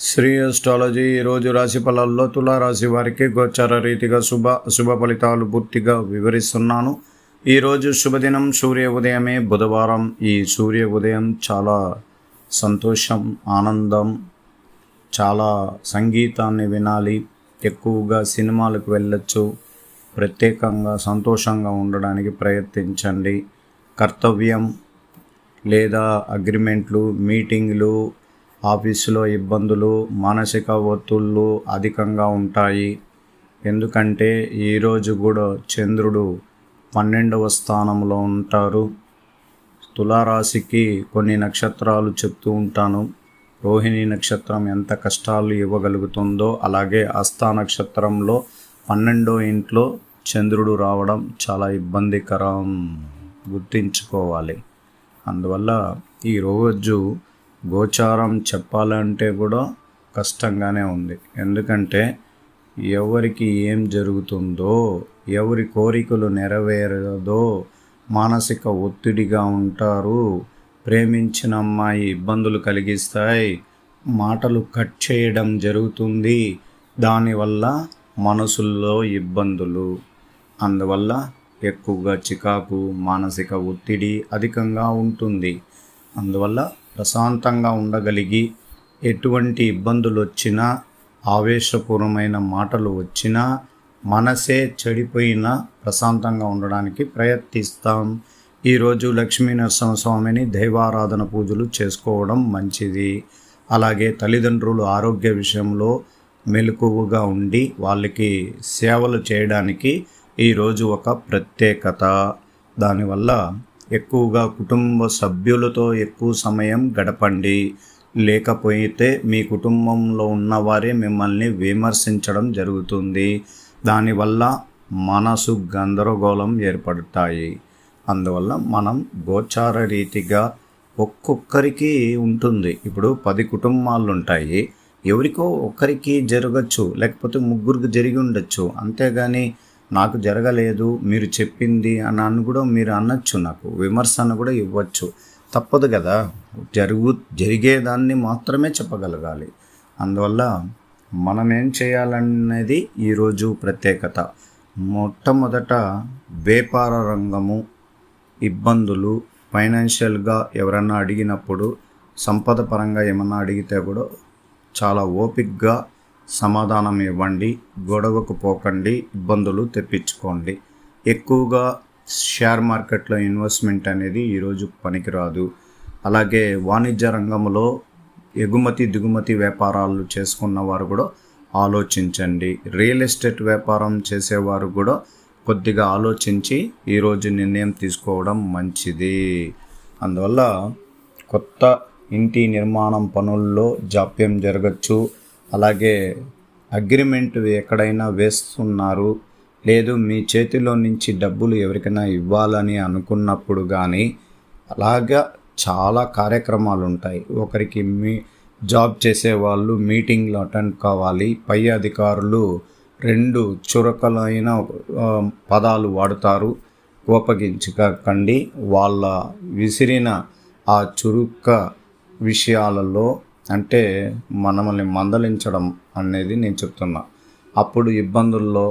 Shri astrology ఈరోజు రాశి ఫలాల్లో తులారాశి వారికి గోచార రీతిగా శుభ ఫలితాలు పూర్తిగా వివరిస్తున్నాను. ఈరోజు శుభదినం సూర్య ఉదయమే, బుధవారం. ఈ సూర్య ఉదయం చాలా సంతోషం, ఆనందం, చాలా సంగీతాన్ని వినాలి, ఎక్కువగా సినిమాలకు వెళ్ళొచ్చు, ప్రత్యేకంగా సంతోషంగా ఉండడానికి ప్రయత్నించండి. కర్తవ్యం లేదా అగ్రిమెంట్లు, మీటింగ్లు, ఆఫీసులో ఇబ్బందులు, మానసిక ఒత్తిళ్ళు అధికంగా ఉంటాయి. ఎందుకంటే ఈరోజు కూడా చంద్రుడు 12వ స్థానంలో ఉంటారు. తులారాశికి కొన్ని నక్షత్రాలు చెప్తూ ఉంటాను. రోహిణి నక్షత్రం ఎంత కష్టాలు ఇవ్వగలుగుతుందో, అలాగే హస్త నక్షత్రంలో 12వ ఇంట్లో చంద్రుడు రావడం చాలా ఇబ్బందికరం, గుర్తించుకోవాలి. అందువల్ల ఈరోజు గోచారం చెప్పాలంటే కూడా కష్టంగానే ఉంది. ఎందుకంటే ఎవరికి ఏం జరుగుతుందో, ఎవరి కోరికలు నెరవేరదో, మానసిక ఒత్తిడిగా ఉంటారు, ప్రేమించిన అమ్మాయి ఇబ్బందులు కలిగిస్తాయి, మాటలు కట్ చేయడం జరుగుతుంది, దానివల్ల మనసుల్లో ఇబ్బందులు, అందువల్ల ఎక్కువగా చికాకు, మానసిక ఒత్తిడి అధికంగా ఉంటుంది. అందువల్ల ప్రశాంతంగా ఉండగలిగి, ఎటువంటి ఇబ్బందులు వచ్చినా, ఆవేశపూర్వమైన మాటలు వచ్చినా, మనసే చెడిపోయినా ప్రశాంతంగా ఉండడానికి ప్రయత్నిస్తాం. ఈరోజు లక్ష్మీ నరసింహస్వామిని దైవారాధన పూజలు చేసుకోవడం మంచిది. అలాగే తల్లిదండ్రులు ఆరోగ్య విషయంలో మెలకువగా ఉండి వాళ్ళకి సేవలు చేయడానికి ఈరోజు ఒక ప్రత్యేకత. దానివల్ల ఎక్కువగా కుటుంబ సభ్యులతో ఎక్కువ సమయం గడపండి. లేకపోతే మీ కుటుంబంలో ఉన్నవారే మిమ్మల్ని విమర్శించడం జరుగుతుంది. దానివల్ల మనసు గందరగోళం ఏర్పడతాయి. అందువల్ల మనం గోచార రీతిగా ఒక్కొక్కరికి ఉంటుంది. ఇప్పుడు 10 కుటుంబాలు ఉంటాయి, ఎవరికో ఒకరికి జరగచ్చు, లేకపోతే ముగ్గురికి జరిగి ఉండొచ్చు. అంతేగాని నాకు జరగలేదు, మీరు చెప్పింది అని కూడా మీరు అనొచ్చు, నాకు విమర్శన కూడా ఇవ్వచ్చు, తప్పదు కదా. జరిగేదాన్ని మాత్రమే చెప్పగలగాలి. అందువల్ల మనం ఏం చేయాలనేది ఈరోజు ప్రత్యేకత. మొట్టమొదట వ్యాపార రంగము, ఇబ్బందులు, ఫైనాన్షియల్గా ఎవరన్నా అడిగినప్పుడు, సంపద పరంగా ఏమన్నా అడిగితే కూడా చాలా ఓపికగా సమాధానం ఇవ్వండి. గొడవకు పోకండి, ఇబ్బందులు తెప్పించుకోండి. ఎక్కువగా షేర్ మార్కెట్లో ఇన్వెస్ట్మెంట్ అనేది ఈరోజు పనికిరాదు. అలాగే వాణిజ్య రంగంలో ఎగుమతి దిగుమతి వ్యాపారాలు చేసుకున్న వారు కూడా ఆలోచించండి. రియల్ ఎస్టేట్ వ్యాపారం చేసేవారు కూడా కొద్దిగా ఆలోచించి ఈరోజు నిర్ణయం తీసుకోవడం మంచిది. అందువల్ల కొత్త ఇంటి నిర్మాణం పనుల్లో జాప్యం జరగచ్చు. అలాగే అగ్రిమెంట్ ఎక్కడైనా వేస్తున్నారు, లేదు మీ చేతిలో నుంచి డబ్బులు ఎవరికైనా ఇవ్వాలని అనుకున్నప్పుడు కానీ, అలాగా చాలా కార్యక్రమాలు ఉంటాయి. ఒకరికి జాబ్ చేసేవాళ్ళు మీటింగ్లు అటెండ్ కావాలి. పై అధికారులు 2 చురకలైన పదాలు వాడుతారు, కోపగించకండి. వాళ్ళ విసిరిన ఆ చురుక విషయాలలో అంటే మనల్ని మందలించడం అనేది నేను చెప్తున్నా. అప్పుడు ఇబ్బందుల్లో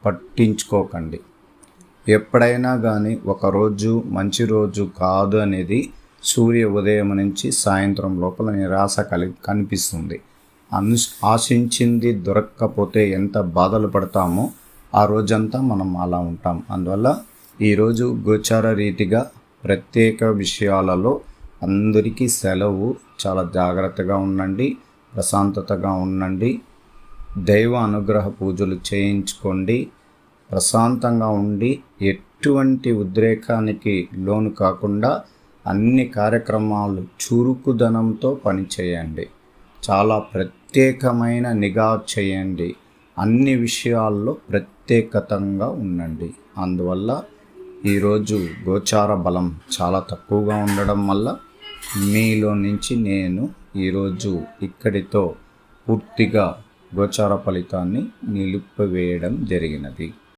పట్టించుకోకండి. ఎప్పుడైనా కానీ ఒకరోజు మంచి రోజు కాదు అనేది సూర్య ఉదయం నుంచి సాయంత్రం లోపల నిరాశ కనిపిస్తుంది. ఆశించింది దొరక్కపోతే ఎంత బాధలు పడతామో ఆ రోజంతా మనం అలా ఉంటాం. అందువల్ల ఈరోజు గోచార రీతిగా ప్రత్యేక విషయాలలో అందరికీ సెలవు. చాలా జాగ్రత్తగా ఉండండి, ప్రశాంతతగా ఉండండి, దైవ అనుగ్రహ పూజలు చేయించుకోండి. ప్రశాంతంగా ఉండి ఎటువంటి ఉద్రేకానికి లోను కాకుండా అన్ని కార్యక్రమాలు చురుకుదనంతో పనిచేయండి. చాలా ప్రత్యేకమైన నిఘా చేయండి. అన్ని విషయాల్లో ప్రత్యేకతంగా ఉండండి. అందువల్ల ఈరోజు గోచార బలం చాలా తక్కువగా ఉండడం వల్ల మీలో నుంచి నేను ఈరోజు ఇక్కడితో పూర్తిగా గోచార ఫలితాన్ని నిలిపివేయడం జరిగినది.